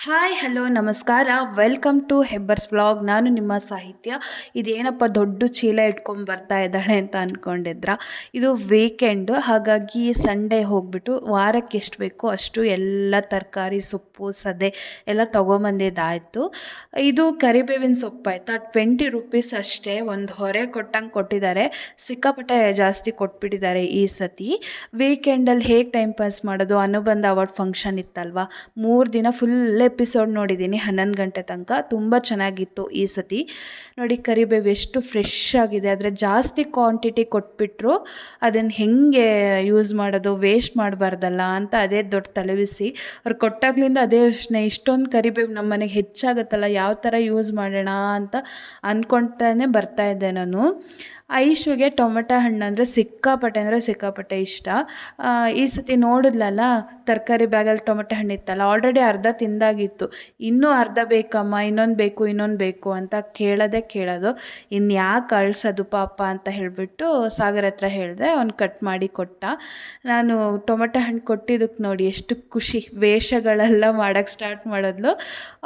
Hi hello ನಮಸ್ಕಾರ welcome to ಹೆಬ್ಬರ್ಸ್ vlog. ನಾನು ನಿಮ್ಮ ಸಾಹಿತ್ಯ. ಇದೇನಪ್ಪ ದೊಡ್ಡ ಚೀಲ ಇಟ್ಕೊಂಡು ಬರ್ತಾ ಇದ್ದಾಳೆ ಅಂತ ಅಂದ್ಕೊಂಡಿದ್ರ. ಇದು ವೀಕೆಂಡ್, ಹಾಗಾಗಿ ಸಂಡೇ ಹೋಗ್ಬಿಟ್ಟು ವಾರಕ್ಕೆ ಎಷ್ಟು ಬೇಕೋ ಅಷ್ಟು ಎಲ್ಲ ತರಕಾರಿ ಸೊಪ್ಪು ಸದೆ ಎಲ್ಲ ತೊಗೊಂಬಂದಿದ್ದಾಯಿತು. ಇದು ಕರಿಬೇವಿನ ಸೊಪ್ಪು ಆಯಿತಾ, 20 ರುಪೀಸ್ ಅಷ್ಟೇ. ಒಂದು ಹೊರೆ ಕೊಟ್ಟಂಗೆ ಕೊಟ್ಟಿದ್ದಾರೆ. ಸಿಕ್ಕಾಪಟ್ಟೆ ಜಾಸ್ತಿ ಕೊಟ್ಬಿಟ್ಟಿದ್ದಾರೆ ಈ ಸತಿ. ವೀಕೆಂಡಲ್ಲಿ ಹೇಗೆ ಟೈಮ್ ಪಾಸ್ ಮಾಡೋದು, ಅನುಬಂಧ ಅವಾರ್ಡ್ ಫಂಕ್ಷನ್ ಇತ್ತಲ್ವ, 3 ದಿನ ಫುಲ್ ಎಪಿಸೋಡ್ ನೋಡಿದ್ದೀನಿ 11 ಗಂಟೆ ತನಕ. ತುಂಬ ಚೆನ್ನಾಗಿತ್ತು ಈ ಸತಿ. ನೋಡಿ ಕರಿಬೇವು ಎಷ್ಟು ಫ್ರೆಶ್ ಆಗಿದೆ, ಆದರೆ ಜಾಸ್ತಿ ಕ್ವಾಂಟಿಟಿ ಕೊಟ್ಬಿಟ್ರು. ಅದನ್ನು ಹೆಂಗೆ ಯೂಸ್ ಮಾಡೋದು, ವೇಸ್ಟ್ ಮಾಡಬಾರ್ದಲ್ಲ ಅಂತ ಅದೇ ದೊಡ್ಡ ತಲೆಬಿಸಿ. ಅವ್ರು ಕೊಟ್ಟಾಗ್ಲಿಂದ ಅದೇ ಯೋಚನೆ, ಇಷ್ಟೊಂದು ಕರಿಬೇವು ನಮ್ಮ ಮನೆಗೆ ಹೆಚ್ಚಾಗುತ್ತಲ್ಲ, ಯಾವ ಥರ ಯೂಸ್ ಮಾಡೋಣ ಅಂತ ಅಂದ್ಕೊಳ್ತಾನೆ ಬರ್ತಾಯಿದ್ದೆ ನಾನು. ಐಶುಗೆ ಟೊಮೆಟೊ ಹಣ್ಣು ಅಂದರೆ ಸಿಕ್ಕಾಪಟ್ಟೆ ಇಷ್ಟ. ಈ ಸತಿ ನೋಡಿದ್ಲಲ್ಲ ತರಕಾರಿ ಬ್ಯಾಗಲ್ಲಿ ಟೊಮೆಟೊ ಹಣ್ಣು ಇತ್ತಲ್ಲ, ಆಲ್ರೆಡಿ ಅರ್ಧ ತಿಂದಾಗಿತ್ತು. ಇನ್ನೂ ಅರ್ಧ ಬೇಕಮ್ಮ, ಇನ್ನೊಂದು ಬೇಕು ಅಂತ ಕೇಳೋದು. ಇನ್ಯಾಕೆ ಅಳಿಸೋದು ಪಾಪ ಅಂತ ಹೇಳಿಬಿಟ್ಟು ಸಾಗರ್ ಹತ್ರ ಹೇಳಿದೆ. ಅವ್ನು ಕಟ್ ಮಾಡಿ ಕೊಟ್ಟ. ನಾನು ಟೊಮೆಟೊ ಹಣ್ಣು ಕೊಟ್ಟಿದ್ದಕ್ಕೆ ನೋಡಿ ಎಷ್ಟು ಖುಷಿ, ವೇಷಗಳೆಲ್ಲ ಮಾಡೋಕ್ಕೆ ಸ್ಟಾರ್ಟ್ ಮಾಡಿದ್ಲು.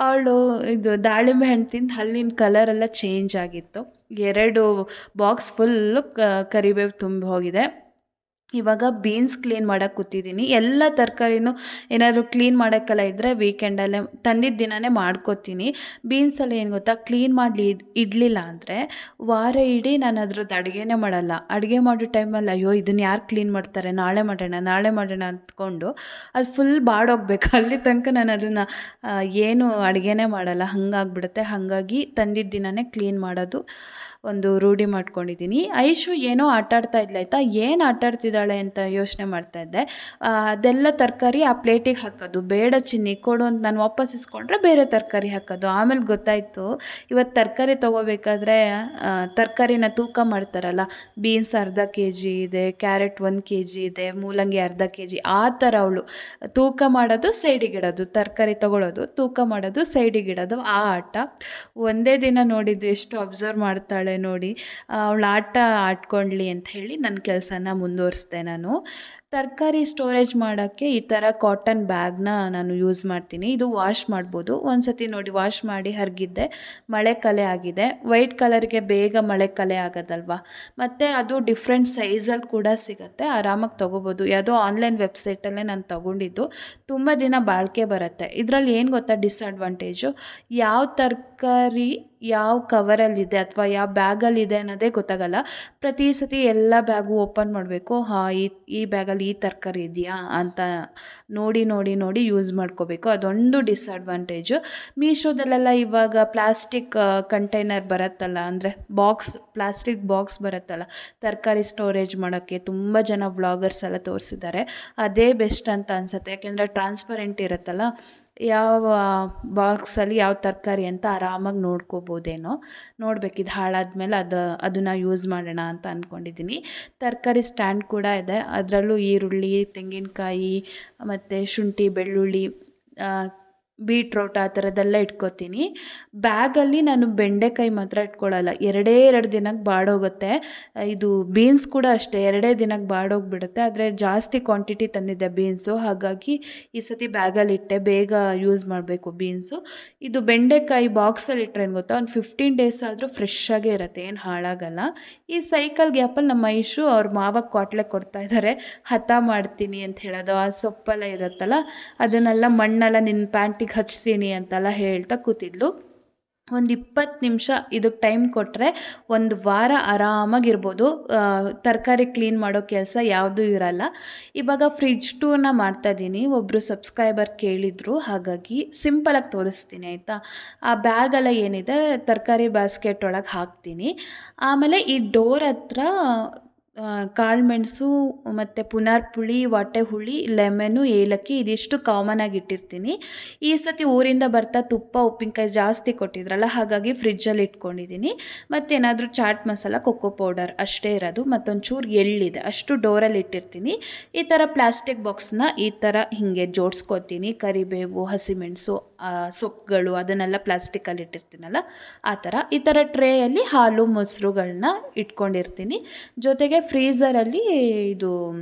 ಅವಳು ಇದು ದಾಳಿಂಬೆ ಹಣ್ಣು ತಿಂದು ಹಲ್ಲಿನ ಕಲರೆಲ್ಲ ಚೇಂಜ್ ಆಗಿತ್ತು. 2 ಬಾಕ್ಸ್ ಫುಲ್ಲು ಕರಿಬೇವು ತುಂಬಿ ಹೋಗಿದೆ. ಇವಾಗ ಬೀನ್ಸ್ ಕ್ಲೀನ್ ಮಾಡೋಕ್ಕೆ ಕೂತಿದ್ದೀನಿ. ಎಲ್ಲ ತರಕಾರಿನೂ ಏನಾದರೂ ಕ್ಲೀನ್ ಮಾಡೋಕ್ಕೆಲ್ಲ ಇದ್ದರೆ ವೀಕೆಂಡಲ್ಲೇ ತಂದಿದ್ದ ದಿನವೇ ಮಾಡ್ಕೋತೀನಿ. ಬೀನ್ಸಲ್ಲಿ ಏನು ಗೊತ್ತಾ, ಕ್ಲೀನ್ ಮಾಡಿ ಇಡಲಿಲ್ಲ ಅಂದರೆ ವಾರ ಇಡೀ ನಾನು ಅದ್ರದ್ದು ಅಡುಗೆನೇ ಮಾಡಲ್ಲ. ಅಡುಗೆ ಮಾಡೋ ಟೈಮಲ್ಲಿ ಅಯ್ಯೋ ಇದನ್ನು ಯಾರು ಕ್ಲೀನ್ ಮಾಡ್ತಾರೆ, ನಾಳೆ ಮಾಡೋಣ ಅಂದ್ಕೊಂಡು ಅದು ಫುಲ್ ಬಾಡೋಗ್ಬೇಕು. ಅಲ್ಲಿ ತನಕ ನಾನು ಅದನ್ನು ಏನು ಅಡುಗೆನೇ ಮಾಡಲ್ಲ, ಹಾಗಾಗ್ಬಿಡುತ್ತೆ. ಹಾಗಾಗಿ ತಂದಿದ್ದ ದಿನವೇ ಕ್ಲೀನ್ ಮಾಡೋದು ಒಂದು ರೂಢಿ ಮಾಡ್ಕೊಂಡಿದ್ದೀನಿ. ಐಶು ಏನೋ ಆಟಾಡ್ತಾ ಇದ್ಲಾಯ್ತಾ, ಏನು ಆಟಾಡ್ತಿದ್ದಾಳೆ ಅಂತ ಯೋಚನೆ ಮಾಡ್ತಾಯಿದ್ದೆ. ಅದೆಲ್ಲ ತರಕಾರಿ ಆ ಪ್ಲೇಟಿಗೆ ಹಾಕೋದು, ಬೇಡ ಚಿನ್ನಿ ಕೊಡು ಅಂತ ನಾನು ವಾಪಸ್ ಇಸ್ಕೊಂಡ್ರೆ ಬೇರೆ ತರಕಾರಿ ಹಾಕೋದು. ಆಮೇಲೆ ಗೊತ್ತಾಯಿತು, ಇವತ್ತು ತರಕಾರಿ ತೊಗೋಬೇಕಾದ್ರೆ ತರಕಾರಿನ ತೂಕ ಮಾಡ್ತಾರಲ್ಲ, ಬೀನ್ಸ್ ಅರ್ಧ kg ಇದೆ, ಕ್ಯಾರೆಟ್ 1 kg ಇದೆ, ಮೂಲಂಗಿ ಅರ್ಧ kg, ಆ ಥರ ಅವಳು ತೂಕ ಮಾಡೋದು ಸೈಡಿಗಿಡೋದು, ತರಕಾರಿ ತೊಗೊಳೋದು ತೂಕ ಮಾಡೋದು ಸೈಡಿಗಿಡೋದು, ಆ ಆಟ. ಒಂದೇ ದಿನ ನೋಡಿದ್ದು ಎಷ್ಟು ಅಬ್ಸರ್ವ್ ಮಾಡ್ತಾಳೆ ನೋಡಿ. ಅವಳು ಆಡ್ಕೊಳ್ಳಿ ಅಂತ ಹೇಳಿ ನನ್ನ ಕೆಲಸನ ಮುಂದುವರಿಸ್ದೆ ನಾನು. ತರಕಾರಿ ಸ್ಟೋರೇಜ್ ಮಾಡೋಕ್ಕೆ ಈ ಥರ ಕಾಟನ್ ಬ್ಯಾಗ್ನ ನಾನು ಯೂಸ್ ಮಾಡ್ತೀನಿ. ಇದು ವಾಶ್ ಮಾಡ್ಬೋದು. ಒಂದು ಸತಿ ನೋಡಿ ವಾಶ್ ಮಾಡಿ ಹರಗಿದ್ದೆ, ಮಳೆ ಕಲೆ ಆಗಿದೆ. ವೈಟ್ ಕಲರ್ಗೆ ಬೇಗ ಮಳೆ ಕಲೆ ಆಗೋದಲ್ವ. ಮತ್ತು ಅದು ಡಿಫ್ರೆಂಟ್ ಸೈಜಲ್ಲಿ ಕೂಡ ಸಿಗುತ್ತೆ, ಆರಾಮಾಗಿ ತೊಗೋಬೋದು. ಯಾವುದೋ ಆನ್ಲೈನ್ ವೆಬ್ಸೈಟಲ್ಲೇ ನಾನು ತೊಗೊಂಡಿದ್ದು. ತುಂಬ ದಿನ ಬಾಳಿಕೆ ಬರುತ್ತೆ. ಇದರಲ್ಲಿ ಏನು ಗೊತ್ತಾ ಡಿಸ್ಅಡ್ವಾಂಟೇಜು, ಯಾವ ತರಕಾರಿ ಯಾವ ಕವರಲ್ಲಿದೆ ಅಥವಾ ಯಾವ ಬ್ಯಾಗಲ್ಲಿದೆ ಅನ್ನೋದೇ ಗೊತ್ತಾಗಲ್ಲ. ಪ್ರತಿ ಸತಿ ಎಲ್ಲ ಬ್ಯಾಗು ಓಪನ್ ಮಾಡಬೇಕು. ಈ ಬ್ಯಾಗಲ್ಲಿ ಈ ತರಕಾರಿ ಇದೆಯಾ ಅಂತ ನೋಡಿ ಯೂಸ್ ಮಾಡ್ಕೋಬೇಕು. ಅದೊಂದು ಡಿಸ್ಅಡ್ವಾಂಟೇಜು. ಮೀಶೋದಲ್ಲೆಲ್ಲ ಇವಾಗ ಪ್ಲಾಸ್ಟಿಕ್ ಕಂಟೈನರ್ ಬರುತ್ತಲ್ಲ, ಅಂದರೆ ಪ್ಲಾಸ್ಟಿಕ್ ಬಾಕ್ಸ್ ಬರುತ್ತಲ್ಲ ತರಕಾರಿ ಸ್ಟೋರೇಜ್ ಮಾಡೋಕ್ಕೆ, ತುಂಬ ಜನ ವ್ಲಾಗರ್ಸ್ ಎಲ್ಲ ತೋರಿಸಿದ್ದಾರೆ. ಅದೇ ಬೆಸ್ಟ್ ಅಂತ ಅನಿಸುತ್ತೆ. ಯಾಕೆಂದರೆ ಟ್ರಾನ್ಸ್ಪರೆಂಟ್ ಇರುತ್ತಲ್ಲ, ಯಾವ ಬಾಕ್ಸಲ್ಲಿ ಯಾವ ತರಕಾರಿ ಅಂತ ಆರಾಮಾಗಿ ನೋಡ್ಕೋಬೋದೇನೋ. ನೋಡಬೇಕಿದು ಹಾಳಾದ್ಮೇಲೆ ಅದನ್ನು ಯೂಸ್ ಮಾಡೋಣ ಅಂತ ಅಂದ್ಕೊಂಡಿದ್ದೀನಿ. ತರಕಾರಿ ಸ್ಟ್ಯಾಂಡ್ ಕೂಡ ಇದೆ. ಅದರಲ್ಲೂ ಈರುಳ್ಳಿ, ತೆಂಗಿನಕಾಯಿ ಮತ್ತು ಶುಂಠಿ, ಬೆಳ್ಳುಳ್ಳಿ, ಬೀಟ್ರೋಟ್ ಆ ಥರದ್ದೆಲ್ಲ ಇಟ್ಕೋತೀನಿ. ಬ್ಯಾಗಲ್ಲಿ ನಾನು ಬೆಂಡೆಕಾಯಿ ಮಾತ್ರ ಇಟ್ಕೊಳ್ಳಲ್ಲ, 2 ದಿನಕ್ಕೆ ಬಾಡೋಗುತ್ತೆ. ಇದು ಬೀನ್ಸ್ ಕೂಡ ಅಷ್ಟೇ, 2 ದಿನಕ್ಕೆ ಬಾಡೋಗ್ಬಿಡುತ್ತೆ. ಆದರೆ ಜಾಸ್ತಿ ಕ್ವಾಂಟಿಟಿ ತಂದಿದ್ದೆ ಬೀನ್ಸು, ಹಾಗಾಗಿ ಈ ಸತಿ ಬ್ಯಾಗಲ್ಲಿ ಇಟ್ಟೆ, ಬೇಗ ಯೂಸ್ ಮಾಡಬೇಕು ಬೀನ್ಸು. ಇದು ಬೆಂಡೆಕಾಯಿ ಬಾಕ್ಸಲ್ಲಿ ಇಟ್ಟರೆ ಏನು ಗೊತ್ತಾ, ಒಂದು 15 ಡೇಸ್ ಆದರೂ ಫ್ರೆಶ್ ಆಗೇ ಇರುತ್ತೆ, ಏನು ಹಾಳಾಗಲ್ಲ. ಈ ಸೈಕಲ್ ಗ್ಯಾಪಲ್ಲಿ ನಮ್ಮ ಐಶು ಅವ್ರ ಮಾವ ಕ್ವಾಟ್ಲೆ ಕೊಡ್ತಾ ಇದ್ದಾರೆ, ಹತ ಮಾಡ್ತೀನಿ ಅಂತ ಹೇಳೋದು. ಆ ಸೊಪ್ಪೆಲ್ಲ ಇರುತ್ತಲ್ಲ ಅದನ್ನೆಲ್ಲ ಮಣ್ಣೆಲ್ಲ ನಿನ್ನ ಪ್ಯಾಂಟಿಗೆ ಹಚ್ತೀನಿ ಅಂತೆಲ್ಲ ಹೇಳ್ತಾ ಕೂತಿದ್ಲು. ಒಂದು 20 ನಿಮಿಷ ಇದಕ್ಕೆ ಟೈಮ್ ಕೊಟ್ಟರೆ ಒಂದು ವಾರ ಆರಾಮಾಗಿರ್ಬೋದು. ತರಕಾರಿ ಕ್ಲೀನ್ ಮಾಡೋ ಕೆಲಸ ಯಾವುದೂ ಇರಲ್ಲ. ಇವಾಗ ಫ್ರಿಡ್ಜ್ ಟೂರ್ನ ಮಾಡ್ತಾಯಿದ್ದೀನಿ. ಒಬ್ಬರು ಸಬ್ಸ್ಕ್ರೈಬರ್ ಕೇಳಿದರು, ಹಾಗಾಗಿ ಸಿಂಪಲಾಗಿ ತೋರಿಸ್ತೀನಿ ಆಯಿತಾ. ಆ ಬ್ಯಾಗೆಲ್ಲ ಏನಿದೆ ತರಕಾರಿ ಬಾಸ್ಕೆಟ್ ಒಳಗೆ ಹಾಕ್ತೀನಿ. ಆಮೇಲೆ ಈ ಡೋರ್ ಹತ್ರ ಕಾಳುಮೆಣಸು ಮತ್ತು ಪುನರ್ಪುಳಿ, ವಾಟೆಹುಳಿ, ಲೆಮನ್ನು, ಏಲಕ್ಕಿ ಇದಿಷ್ಟು ಕಾಮನ್ ಆಗಿ ಇಟ್ಟಿರ್ತೀನಿ. ಈ ಸತಿ ಊರಿಂದ ಬರ್ತಾ ತುಪ್ಪ ಉಪ್ಪಿನಕಾಯಿ ಜಾಸ್ತಿ ಕೊಟ್ಟಿದ್ರಲ್ಲ, ಹಾಗಾಗಿ ಫ್ರಿಡ್ಜಲ್ಲಿ ಇಟ್ಕೊಂಡಿದ್ದೀನಿ. ಮತ್ತೇನಾದರೂ ಚಾಟ್ ಮಸಾಲ, ಕೊಕ್ಕೋ ಪೌಡರ್ ಅಷ್ಟೇ ಇರೋದು, ಮತ್ತೊಂಚೂರು ಎಳ್ಳಿದೆ, ಅಷ್ಟು ಡೋರಲ್ಲಿ ಇಟ್ಟಿರ್ತೀನಿ. ಈ ಥರ ಪ್ಲಾಸ್ಟಿಕ್ ಬಾಕ್ಸ್ನ ಈ ಥರ ಹೀಗೆ ಜೋಡಿಸ್ಕೊತೀನಿ. ಕರಿಬೇವು, ಹಸಿಮೆಣಸು, ಸೊಪ್ಪುಗಳು ಅದನ್ನೆಲ್ಲ ಪ್ಲಾಸ್ಟಿಕಲ್ಲಿ ಇಟ್ಟಿರ್ತೀನಲ್ಲ ಆ ಥರ. ಈ ಥರ ಟ್ರೇಯಲ್ಲಿ ಹಾಲು ಮೊಸರುಗಳನ್ನ ಇಟ್ಕೊಂಡಿರ್ತೀನಿ. ಜೊತೆಗೆ ಫ್ರೀಝರಲ್ಲಿ ಇದು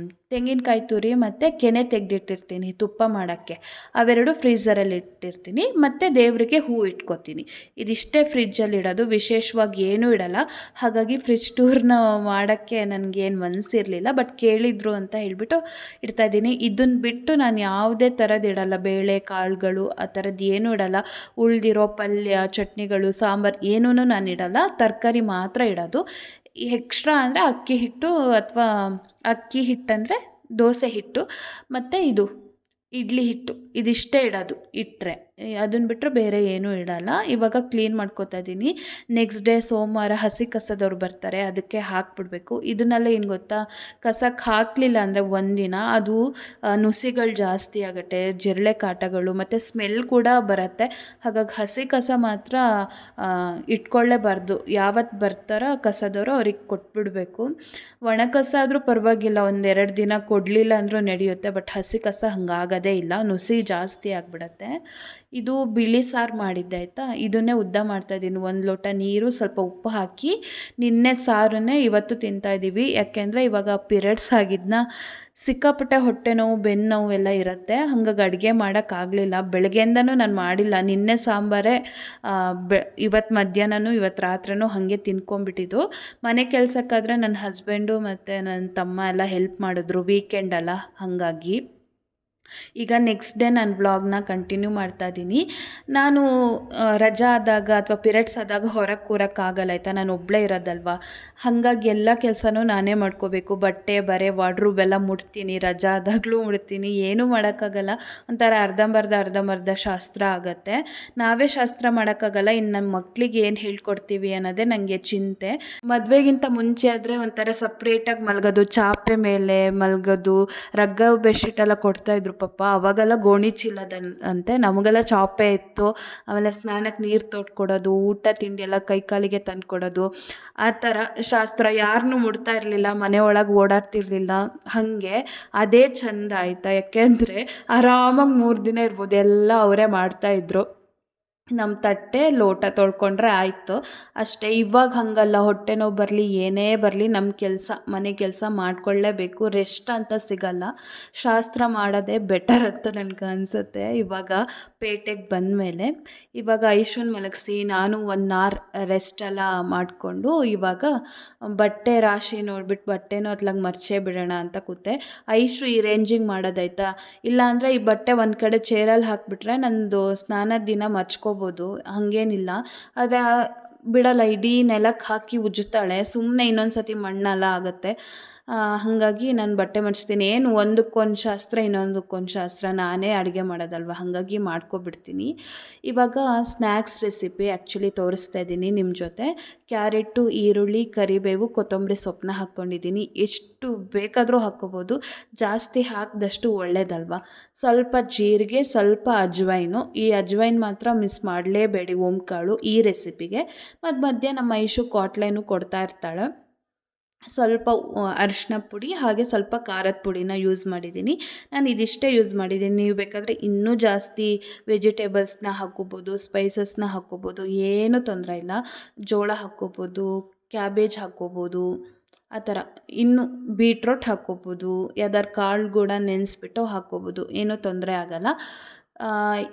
ತೆಂಗಿನಕಾಯಿ ತುರಿ ಮತ್ತು ಕೆನೆ ತೆಗೆದಿಟ್ಟಿರ್ತೀನಿ ತುಪ್ಪ ಮಾಡೋಕ್ಕೆ. ಅವೆರಡು ಫ್ರೀಝರಲ್ಲಿ ಇಟ್ಟಿರ್ತೀನಿ. ಮತ್ತು ದೇವರಿಗೆ ಹೂ ಇಟ್ಕೋತೀನಿ. ಇದಿಷ್ಟೇ ಫ್ರಿಡ್ಜಲ್ಲಿ ಇಡೋದು, ವಿಶೇಷವಾಗಿ ಏನೂ ಇಡಲ್ಲ. ಹಾಗಾಗಿ ಫ್ರಿಡ್ಜ್ ಟೂರ್ನ ಮಾಡೋಕ್ಕೆ ನನಗೇನು ಮನಸ್ಸಿರಲಿಲ್ಲ. ಬಟ್ ಕೇಳಿದರು ಅಂತ ಹೇಳಿಬಿಟ್ಟು ಇಡ್ತಾಯಿದ್ದೀನಿ. ಇದನ್ನು ಬಿಟ್ಟು ನಾನು ಯಾವುದೇ ಥರದ್ದು ಇಡಲ್ಲ. ಬೇಳೆ ಕಾಳುಗಳು ಆ ಥರದ್ದು ಏನೂ ಇಡಲ್ಲ. ಉಳಿದಿರೋ ಪಲ್ಯ ಚಟ್ನಿಗಳು ಸಾಂಬಾರು ಏನೂ ನಾನು ಇಡಲ್ಲ. ತರಕಾರಿ ಮಾತ್ರ ಇಡೋದು. ಎಕ್ಸ್ಟ್ರಾ ಅಂದರೆ ಅಕ್ಕಿ ಹಿಟ್ಟು ಅಥವಾ ಅಕ್ಕಿ ಹಿಟ್ಟಂದರೆ ದೋಸೆ ಹಿಟ್ಟು ಮತ್ತು ಇದು ಇಡ್ಲಿ ಹಿಟ್ಟು, ಇದಿಷ್ಟೇ ಇಡೋದು. ಇಟ್ಟರೆ ಅದನ್ನು ಬಿಟ್ಟರೆ ಬೇರೆ ಏನೂ ಇಡಲ್ಲ. ಇವಾಗ ಕ್ಲೀನ್ ಮಾಡ್ಕೊತಾ ಇದ್ದೀನಿ. ನೆಕ್ಸ್ಟ್ ಡೇ ಸೋಮವಾರ ಹಸಿ ಕಸದವ್ರು ಬರ್ತಾರೆ, ಅದಕ್ಕೆ ಹಾಕಿಬಿಡ್ಬೇಕು. ಇದನ್ನೆಲ್ಲ ಏನು ಗೊತ್ತಾ, ಕಸಕ್ಕೆ ಹಾಕಲಿಲ್ಲ ಅಂದರೆ ಒಂದಿನ ಅದು ನುಸಿಗಳು ಜಾಸ್ತಿ ಆಗುತ್ತೆ, ಜಿರಳೆ ಕಾಟಗಳು ಮತ್ತು ಸ್ಮೆಲ್ ಕೂಡ ಬರುತ್ತೆ. ಹಾಗಾಗಿ ಹಸಿ ಕಸ ಮಾತ್ರ ಇಟ್ಕೊಳ್ಳೇಬಾರ್ದು. ಯಾವತ್ತು ಬರ್ತಾರೋ ಕಸದವರು ಅವ್ರಿಗೆ ಕೊಟ್ಬಿಡಬೇಕು. ಒಣ ಕಸ ಆದರೂ ಪರವಾಗಿಲ್ಲ, ಒಂದೆರಡು ದಿನ ಕೊಡಲಿಲ್ಲ ಅಂದರೂ ನಡೆಯುತ್ತೆ. ಬಟ್ ಹಸಿ ಕಸ ಹಂಗಾಗೋದೇ ಇಲ್ಲ, ನುಸಿ ಜಾಸ್ತಿ ಆಗಿಬಿಡತ್ತೆ. ಇದು ಬಿಳಿ ಸಾರು ಮಾಡಿದ್ದೆ ಆಯಿತಾ, ಇದನ್ನೇ ಉದ್ದ ಮಾಡ್ತಾಯಿದ್ದೀನಿ. 1 ಲೋಟ ನೀರು ಸ್ವಲ್ಪ ಉಪ್ಪು ಹಾಕಿ ನಿನ್ನೆ ಸಾರನ್ನೇ ಇವತ್ತು ತಿಂತಾಯಿದ್ದೀವಿ. ಯಾಕೆಂದರೆ ಇವಾಗ ಪಿರಿಯಡ್ಸ್ ಆಗಿದ್ದನ್ನ ಸಿಕ್ಕಾಪಟ್ಟೆ ಹೊಟ್ಟೆ ನೋವು ಬೆನ್ನು ನೋವು ಎಲ್ಲ ಇರುತ್ತೆ. ಹಾಗಾಗಿ ಅಡುಗೆ ಮಾಡೋಕ್ಕಾಗಲಿಲ್ಲ. ಬೆಳಗ್ಗೆಯಿಂದನೂ ನಾನು ಮಾಡಿಲ್ಲ. ನಿನ್ನೆ ಸಾಂಬಾರೇ ಇವತ್ತು ಮಧ್ಯಾಹ್ನನೂ ಇವತ್ತು ರಾತ್ರಿನೂ ಹಾಗೆ ತಿನ್ಕೊಂಬಿಟ್ಟಿದ್ದು. ಮನೆ ಕೆಲಸಕ್ಕಾದರೆ ನನ್ನ ಹಸ್ಬೆಂಡು ಮತ್ತು ನನ್ನ ತಮ್ಮ ಎಲ್ಲ ಹೆಲ್ಪ್ ಮಾಡಿದ್ರು, ವೀಕೆಂಡ್ ಅಲ್ಲ ಹಾಗಾಗಿ. ಈಗ ನೆಕ್ಸ್ಟ್ ಡೇ ನಾನು ವ್ಲಾಗ್ನ ಕಂಟಿನ್ಯೂ ಮಾಡ್ತಾಯಿದ್ದೀನಿ. ನಾನು ರಜಾ ಆದಾಗ ಅಥವಾ ಪಿರಿಯಡ್ಸ್ ಆದಾಗ ಹೊರಗೆ ಕೂರೋಕ್ಕಾಗಲ್ಲ ಆಯಿತಾ, ನಾನು ಒಬ್ಬಳೇ ಇರೋದಲ್ವ. ಹಾಗಾಗಿ ಎಲ್ಲ ಕೆಲಸನೂ ನಾನೇ ಮಾಡ್ಕೋಬೇಕು. ಬಟ್ಟೆ ಬರೆ ವಾರ್ಡ್ರೋಬ್ ಎಲ್ಲ ಮುಡ್ತೀನಿ, ರಜಾ ಆದಾಗಲೂ ಮುಡ್ತೀನಿ. ಏನೂ ಮಾಡೋಕ್ಕಾಗಲ್ಲ. ಒಂಥರ ಅರ್ಧಂಬರ್ಧ ಶಾಸ್ತ್ರ ಆಗುತ್ತೆ. ನಾವೇ ಶಾಸ್ತ್ರ ಮಾಡೋಕ್ಕಾಗಲ್ಲ, ಇನ್ನು ನಮ್ಮ ಮಕ್ಕಳಿಗೆ ಏನು ಹೇಳ್ಕೊಡ್ತೀವಿ ಅನ್ನೋದೇ ನನಗೆ ಚಿಂತೆ. ಮದುವೆಗಿಂತ ಮುಂಚೆ ಆದರೆ ಒಂಥರ ಸಪ್ರೇಟಾಗಿ ಮಲಗೋದು, ಚಾಪೆ ಮೇಲೆ ಮಲಗೋದು, ರಗ್ಗ ಬೆಡ್ಶೀಟ್ ಎಲ್ಲ ಕೊಡ್ತಾಯಿದ್ರು ಪಾಪ. ಅವಾಗೆಲ್ಲ ಗೋಣಿ ಚೀಲದಂತೆ ನಮಗೆಲ್ಲ ಚಾಪೆ ಇತ್ತು. ಆಮೇಲೆ ಸ್ನಾನಕ್ಕೆ ನೀರು ತೊಟ್ಕೊಡೋದು, ಊಟ ತಿಂಡಿ ಎಲ್ಲ ಕೈ ಕಾಲಿಗೆ ತಂದು ಕೊಡೋದು, ಆ ಥರ ಶಾಸ್ತ್ರ. ಯಾರನ್ನೂ ಮುಡ್ತಾ ಇರಲಿಲ್ಲ, ಮನೆ ಒಳಗೆ ಓಡಾಡ್ತಿರ್ಲಿಲ್ಲ. ಹಾಗೆ ಅದೇ ಚೆಂದ ಆಯಿತಾ. ಯಾಕೆಂದರೆ ಆರಾಮಾಗಿ 3 ದಿನ ಇರ್ಬೋದು, ಎಲ್ಲ ಅವರೇ ಮಾಡ್ತಾಯಿದ್ರು. ನಮ್ಮ ತಟ್ಟೆ ಲೋಟ ತೊಳ್ಕೊಂಡ್ರೆ ಆಯಿತು ಅಷ್ಟೇ. ಇವಾಗ ಹಾಗಲ್ಲ, ಹೊಟ್ಟೆ ನೋವು ಬರಲಿ ಏನೇ ಬರಲಿ ನಮ್ಮ ಕೆಲಸ ಮನೆ ಕೆಲಸ ಮಾಡಿಕೊಳ್ಳೇಬೇಕು. ರೆಸ್ಟ್ ಅಂತ ಸಿಗಲ್ಲ. ಶಾಸ್ತ್ರ ಮಾಡೋದೇ ಬೆಟರ್ ಅಂತ ನನಗೆ ಅನಿಸುತ್ತೆ. ಇವಾಗ ಪೇಟೆಗೆ ಬಂದಮೇಲೆ ಇವಾಗ ಐಶೂನ್ ಮಲಗಿಸಿ ನಾನು 1 ಅವರ್ ರೆಸ್ಟ್ ಎಲ್ಲ ಮಾಡಿಕೊಂಡು ಇವಾಗ ಬಟ್ಟೆ ರಾಶಿ ನೋಡ್ಬಿಟ್ಟು ಬಟ್ಟೆನೂ ಅತ್ಲಾಗ ಮರ್ಚೇ ಬಿಡೋಣ ಅಂತ ಕೂತೆ. ಐಶು ಈ ರೇಂಜಿಂಗ್ ಮಾಡೋದಾಯ್ತಾ. ಇಲ್ಲಾಂದರೆ ಈ ಬಟ್ಟೆ ಒಂದು ಕಡೆ ಚೇರಲ್ಲಿ ಹಾಕಿಬಿಟ್ರೆ ನಂದು ಸ್ನಾನದ ದಿನ ಮರ್ಚ್ಕೋಬೋದು, ಹಾಗೇನಿಲ್ಲ. ಆದರೆ ಬಿಡಲ್ಲ, ಇಡೀ ನೆಲಕ್ಕೆ ಹಾಕಿ ಉಜ್ಜುತ್ತಾಳೆ. ಸುಮ್ಮನೆ ಇನ್ನೊಂದು ಸತಿ ಮಣ್ಣೆಲ್ಲ ಆಗುತ್ತೆ. ಹಾಗಾಗಿ ನಾನು ಬಟ್ಟೆ ಮಡಿಸ್ತೀನಿ. ಏನು ಒಂದಕ್ಕೊಂದು ಶಾಸ್ತ್ರ ಇನ್ನೊಂದಕ್ಕೊಂದು ಶಾಸ್ತ್ರ, ನಾನೇ ಅಡುಗೆ ಮಾಡೋದಲ್ವ, ಹಾಗಾಗಿ ಮಾಡ್ಕೊಬಿಡ್ತೀನಿ. ಇವಾಗ ಸ್ನ್ಯಾಕ್ಸ್ ರೆಸಿಪಿ ಆ್ಯಕ್ಚುಲಿ ತೋರಿಸ್ತಾ ಇದ್ದೀನಿ ನಿಮ್ಮ ಜೊತೆ. ಕ್ಯಾರೆಟು, ಈರುಳ್ಳಿ, ಕರಿಬೇವು, ಕೊತ್ತಂಬರಿ ಸೊಪ್ಪನ್ನ ಹಾಕ್ಕೊಂಡಿದ್ದೀನಿ. ಎಷ್ಟು ಬೇಕಾದರೂ ಹಾಕ್ಕೋಬೋದು, ಜಾಸ್ತಿ ಹಾಕಿದಷ್ಟು ಒಳ್ಳೇದಲ್ವ. ಸ್ವಲ್ಪ ಜೀರಿಗೆ, ಸ್ವಲ್ಪ ಅಜ್ವೈನು. ಈ ಅಜ್ವೈನ್ ಮಾತ್ರ ಮಿಸ್ ಮಾಡಲೇಬೇಡಿ ಓಂಕಾಳು ಈ ರೆಸಿಪಿಗೆ. ಮಧ್ಯೆ ನಮ್ಮ ಐಶು ಕಾಟ್ಲೈನು ಕೊಡ್ತಾ ಇರ್ತಾಳೆ. ಸ್ವಲ್ಪ ಅರಿಶಿನ ಪುಡಿ ಹಾಗೆ ಸ್ವಲ್ಪ ಖಾರದ ಪುಡಿನ ಯೂಸ್ ಮಾಡಿದ್ದೀನಿ. ನಾನು ಇದಿಷ್ಟೇ ಯೂಸ್ ಮಾಡಿದ್ದೀನಿ. ನೀವು ಬೇಕಾದರೆ ಇನ್ನೂ ಜಾಸ್ತಿ ವೆಜಿಟೇಬಲ್ಸ್ನ ಹಾಕ್ಕೋಬೋದು, ಸ್ಪೈಸಸ್ನ ಹಾಕ್ಕೋಬೋದು, ಏನೂ ತೊಂದರೆ ಇಲ್ಲ. ಜೋಳ ಹಾಕ್ಕೋಬೋದು, ಕ್ಯಾಬೇಜ್ ಹಾಕ್ಕೋಬೋದು, ಆ ಥರ. ಇನ್ನು ಬೀಟ್ರೋಟ್ ಹಾಕ್ಕೋಬೋದು, ಯಾವ್ದಾರು ಕಾಳು ಕೂಡ ನೆನೆಸ್ಬಿಟ್ಟು ಹಾಕ್ಕೋಬೋದು, ಏನೂ ತೊಂದರೆ ಆಗೋಲ್ಲ.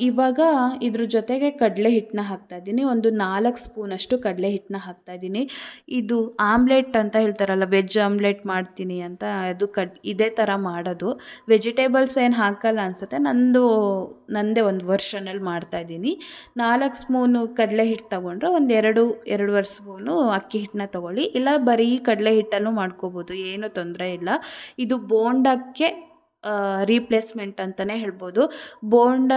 ಇವಾಗ ಇದ್ರ ಜೊತೆಗೆ ಕಡಲೆ ಹಿಟ್ಟನ್ನ ಹಾಕ್ತಾಯಿದ್ದೀನಿ. ಒಂದು 4 ಸ್ಪೂನಷ್ಟು ಕಡಲೆ ಹಿಟ್ಟನ್ನ ಹಾಕ್ತಾಯಿದ್ದೀನಿ. ಇದು ಆಮ್ಲೆಟ್ ಅಂತ ಹೇಳ್ತಾರಲ್ಲ, ವೆಜ್ ಆಮ್ಲೆಟ್ ಮಾಡ್ತೀನಿ ಅಂತ, ಅದು ಇದೇ ಥರ ಮಾಡೋದು. ವೆಜಿಟೇಬಲ್ಸ್ ಏನು ಹಾಕಲ್ಲ ಅನಿಸುತ್ತೆ. ನಂದೇ ಒಂದು ವರ್ಷನಲ್ಲಿ ಮಾಡ್ತಾಯಿದ್ದೀನಿ. 4 ಸ್ಪೂನು ಕಡಲೆ ಹಿಟ್ಟು ತೊಗೊಂಡ್ರೆ ಒಂದು 2-2.5 ಸ್ಪೂನು ಅಕ್ಕಿ ಹಿಟ್ಟನ್ನ ತೊಗೊಳ್ಳಿ. ಇಲ್ಲ ಬರೀ ಕಡಲೆ ಹಿಟ್ಟಲ್ಲೂ ಮಾಡ್ಕೋಬೋದು, ಏನೂ ತೊಂದರೆ ಇಲ್ಲ. ಇದು ಬೋಂಡಕ್ಕೆ ರೀಪ್ಲೇಸ್ಮೆಂಟ್ ಅಂತಲೇ ಹೇಳ್ಬೋದು. ಬೋಂಡ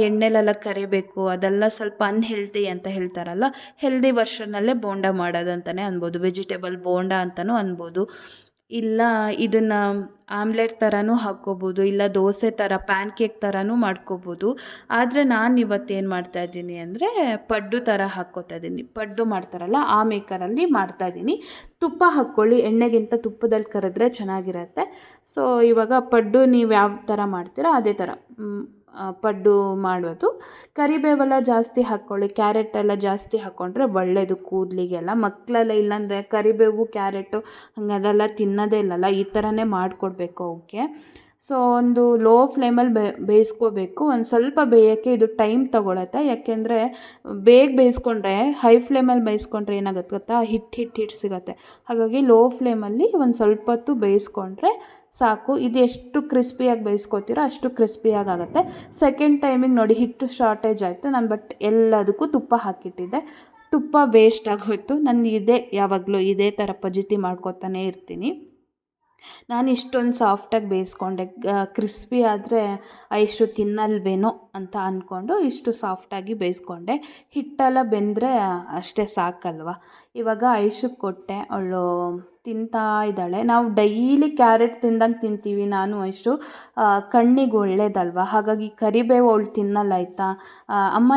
ಎಣ್ಣೆಲೆಲ್ಲ ಕರಿಬೇಕು, ಅದೆಲ್ಲ ಸ್ವಲ್ಪ ಅನ್ಹೆಲ್ದಿ ಅಂತ ಹೇಳ್ತಾರಲ್ಲ, ಹೆಲ್ದಿ ವರ್ಷನಲ್ಲೇ ಬೋಂಡ ಮಾಡೋದು ಅಂತಲೇ ಅನ್ಬೋದು. ವೆಜಿಟೇಬಲ್ ಬೋಂಡ ಅಂತಲೂ ಅನ್ಬೋದು. ಇಲ್ಲ ಇದನ್ನು ಆಮ್ಲೆಟ್ ಥರನೂ ಹಾಕ್ಕೋಬೋದು, ಇಲ್ಲ ದೋಸೆ ಥರ ಪ್ಯಾನ್ ಕೇಕ್ ಥರನೂ ಮಾಡ್ಕೋಬೋದು. ಆದರೆ ನಾನು ಇವತ್ತೇನು ಮಾಡ್ತಾಯಿದ್ದೀನಿ ಅಂದರೆ ಪಡ್ಡು ಥರ ಹಾಕ್ಕೋತಾ ಇದ್ದೀನಿ. ಪಡ್ಡು ಮಾಡ್ತಾರಲ್ಲ ಆ ಮೇಕರಲ್ಲಿ ಮಾಡ್ತಾಯಿದ್ದೀನಿ. ತುಪ್ಪ ಹಾಕ್ಕೊಳ್ಳಿ, ಎಣ್ಣೆಗಿಂತ ತುಪ್ಪದಲ್ಲಿ ಕರೆದ್ರೆ ಚೆನ್ನಾಗಿರತ್ತೆ. ಸೊ ಇವಾಗ ಪಡ್ಡು ನೀವು ಯಾವ ಥರ ಮಾಡ್ತೀರೋ ಅದೇ ಥರ ಪಡ್ಡು ಮಾಡೋದು. ಕರಿಬೇವೆಲ್ಲ ಜಾಸ್ತಿ ಹಾಕ್ಕೊಳ್ಳಿ, ಕ್ಯಾರೆಟ್ ಎಲ್ಲ ಜಾಸ್ತಿ ಹಾಕ್ಕೊಂಡ್ರೆ ಒಳ್ಳೆಯದು ಕೂದಲಿಗೆಲ್ಲ. ಮಕ್ಕಳೆಲ್ಲ ಇಲ್ಲಾಂದರೆ ಕರಿಬೇವು ಕ್ಯಾರೆಟು ಹಂಗೆ ಅದೆಲ್ಲ ತಿನ್ನೋದೇ ಇಲ್ಲಲ್ಲ, ಈ ಥರನೇ ಮಾಡಿಕೊಡ್ಬೇಕು ಅವಕ್ಕೆ. ಸೊ ಒಂದು ಲೋ ಫ್ಲೇಮಲ್ಲಿ ಬೇಯಿಸ್ಕೋಬೇಕು. ಒಂದು ಸ್ವಲ್ಪ ಬೇಯೋಕ್ಕೆ ಇದು ಟೈಮ್ ತೊಗೊಳತ್ತೆ, ಯಾಕೆಂದರೆ ಬೇಗ ಬೇಯಿಸ್ಕೊಂಡ್ರೆ ಹೈ ಫ್ಲೇಮಲ್ಲಿ ಬೇಯಿಸ್ಕೊಂಡ್ರೆ ಏನಾಗುತ್ತೆ ಗೊತ್ತಾ, ಹಿಟ್ಟು ಸಿಗುತ್ತೆ. ಹಾಗಾಗಿ ಲೋ ಫ್ಲೇಮಲ್ಲಿ ಒಂದು ಸ್ವಲ್ಪ ಹೊತ್ತು ಬೇಯಿಸ್ಕೊಂಡ್ರೆ ಸಾಕು. ಇದು ಎಷ್ಟು ಕ್ರಿಸ್ಪಿಯಾಗಿ ಬೇಯಿಸ್ಕೊತೀರೋ ಅಷ್ಟು ಕ್ರಿಸ್ಪಿಯಾಗಿ ಆಗುತ್ತೆ. ಸೆಕೆಂಡ್ ಟೈಮಿಗೆ ನೋಡಿ ಹಿಟ್ಟು ಶಾರ್ಟೇಜ್ ಆಯಿತು, ನಾನು ಎಲ್ಲದಕ್ಕೂ ತುಪ್ಪ ಹಾಕಿಟ್ಟಿದ್ದೆ, ತುಪ್ಪ ವೇಸ್ಟ್ ಆಗೋಯ್ತು. ನಾನು ಯಾವಾಗಲೂ ಇದೇ ಥರ ಫಜೀತಿ ಮಾಡ್ಕೊತಾನೇ ಇರ್ತೀನಿ. ನಾನು ಇಷ್ಟೊಂದು ಸಾಫ್ಟಾಗಿ ಬೇಯಿಸ್ಕೊಂಡೆ, ಕ್ರಿಸ್ಪಿ ಆದರೆ ಐಶು ತಿನ್ನಲ್ವೇನೋ ಅಂತ ಅಂದ್ಕೊಂಡು ಇಷ್ಟು ಸಾಫ್ಟಾಗಿ ಬೇಯಿಸ್ಕೊಂಡೆ. ಹಿಟ್ಟೆಲ್ಲ ಬೆಂದರೆ ಅಷ್ಟೇ ಸಾಕಲ್ವ. ಇವಾಗ ಐಶುಗೆ ಕೊಟ್ಟೆ, ಅವಳು ತಿಂತಾ ಇದ್ದಾಳೆ. ನಾವು ಡೈಲಿ ಕ್ಯಾರೆಟ್ ತಿಂದಂಗೆ ತಿಂತೀವಿ ನಾನು ಐಶು, ಕಣ್ಣಿಗೆ ಒಳ್ಳೇದಲ್ವ. ಹಾಗಾಗಿ ಕರಿಬೇವು ಅವಳು ತಿನ್ನಲ್ಲ ಆಯಿತಾ. ಅಮ್ಮ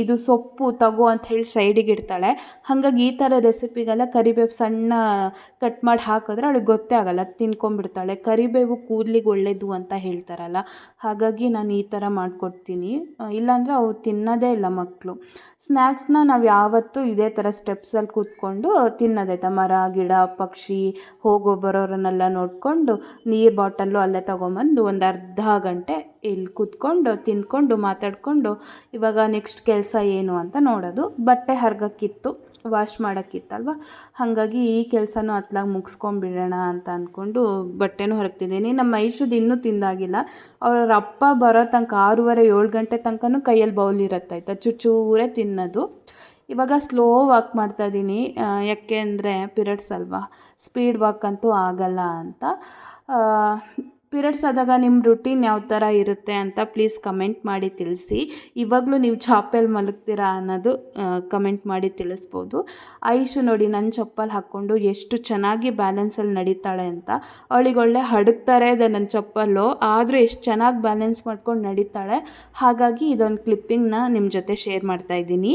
ಇದು ಸೊಪ್ಪು ತಗೋ ಅಂತ ಹೇಳಿ ಸೈಡಿಗೆ ಇಡ್ತಾಳೆ. ಹಾಗಾಗಿ ಈ ಥರ ರೆಸಿಪಿಗೆಲ್ಲ ಕರಿಬೇವು ಸಣ್ಣ ಕಟ್ ಮಾಡಿ ಹಾಕಿದ್ರೆ ಅವಳಿಗೆ ಗೊತ್ತೇ ಆಗಲ್ಲ, ತಿನ್ಕೊಂಡ್ಬಿಡ್ತಾಳೆ. ಕರಿಬೇವು ಕೂದಲಿಗೆ ಒಳ್ಳೇದು ಅಂತ ಹೇಳ್ತಾರಲ್ಲ, ಹಾಗಾಗಿ ನಾನು ಈ ಥರ ಮಾಡಿಕೊಡ್ತೀನಿ. ಇಲ್ಲಾಂದರೆ ಅವು ತಿನ್ನೋದೇ ಇಲ್ಲ ಮಕ್ಕಳು. ಸ್ನ್ಯಾಕ್ಸ್ನ ನಾವು ಯಾವತ್ತೂ ಇದೇ ಥರ ಸ್ಟೆಪ್ಸಲ್ಲಿ ಕೂತ್ಕೊಂಡು ತಿನ್ನೋದಾಯ್ತಾ. ಮರ ಗಿಡ ಪಕ್ಷಿ ಹೋಗೋ ಬರೋರನ್ನೆಲ್ಲ ನೋಡಿಕೊಂಡು ನೀರು ಬಾಟಲ್ಲು ಅಲ್ಲೇ ತೊಗೊಂಬಂದು ಒಂದು ಅರ್ಧ ಗಂಟೆ ಇಲ್ಲಿ ಕೂತ್ಕೊಂಡು ತಿಂದ್ಕೊಂಡು ಮಾತಾಡಿಕೊಂಡು ಇವಾಗ ನೆಕ್ಸ್ಟ್ ಕೆಲಸ ಏನು ಅಂತ ನೋಡೋದು. ಬಟ್ಟೆ ಹರ್ಗಕ್ಕಿತ್ತು, ವಾಶ್ ಮಾಡೋಕ್ಕಿತ್ತಲ್ವ, ಹಾಗಾಗಿ ಈ ಕೆಲಸನೂ ಅತ್ಲಾಗಿ ಮುಗಿಸ್ಕೊಂಬಿಡೋಣ ಅಂತ ಅಂದ್ಕೊಂಡು ಬಟ್ಟೆನೂ ಹೊರಗ್ತಿದ್ದೀನಿ. ನಮ್ಮ ಐಶುದು ಇನ್ನೂ ತಿಂದಾಗಿಲ್ಲ. ಅವ್ರ ಅಪ್ಪ ಬರೋ ತನಕ 6:30 7 ಗಂಟೆ ತನಕನೂ ಕೈಯಲ್ಲಿ ಬೌಲ್ ಇರುತ್ತೆ ಆಯಿತಾ, ಚೂರೇ ತಿನ್ನೋದು. ಇವಾಗ ಸ್ಲೋ ವಾಕ್ ಮಾಡ್ತಾಯಿದ್ದೀನಿ, ಯಾಕೆ ಅಂದರೆ ಪಿರಿಯಡ್ಸ್ ಅಲ್ವಾ, ಸ್ಪೀಡ್ ವಾಕ್ ಅಂತೂ ಆಗಲ್ಲ ಅಂತ. ಪಿರಿಯಡ್ಸ್ ಆದಾಗ ನಿಮ್ಮ ರುಟೀನ್ ಯಾವ ಥರ ಇರುತ್ತೆ ಅಂತ ಪ್ಲೀಸ್ ಕಮೆಂಟ್ ಮಾಡಿ ತಿಳಿಸಿ. ಇವಾಗಲೂ ನೀವು ಚಾಪೆಯಲ್ಲಿ ಮಲಗ್ತೀರಾ ಅನ್ನೋದು ಕಮೆಂಟ್ ಮಾಡಿ ತಿಳಿಸ್ಬೋದು. ಐಶು ನೋಡಿ ನನ್ನ ಚಪ್ಪಲ್ ಹಾಕ್ಕೊಂಡು ಎಷ್ಟು ಚೆನ್ನಾಗಿ ಬ್ಯಾಲೆನ್ಸಲ್ಲಿ ನಡೀತಾಳೆ ಅಂತ. ಅವಳಿಗೆ ಒಳ್ಳೆ ಹಡಗ್ತಾರೆ ಇದೆ ನನ್ನ ಚಪ್ಪಲ್ಲು, ಆದರೂ ಎಷ್ಟು ಚೆನ್ನಾಗಿ ಬ್ಯಾಲೆನ್ಸ್ ಮಾಡ್ಕೊಂಡು ನಡೀತಾಳೆ. ಹಾಗಾಗಿ ಇದೊಂದು ಕ್ಲಿಪ್ಪಿಂಗ್ನ ನಿಮ್ಮ ಜೊತೆ ಶೇರ್ ಮಾಡ್ತಾಯಿದ್ದೀನಿ.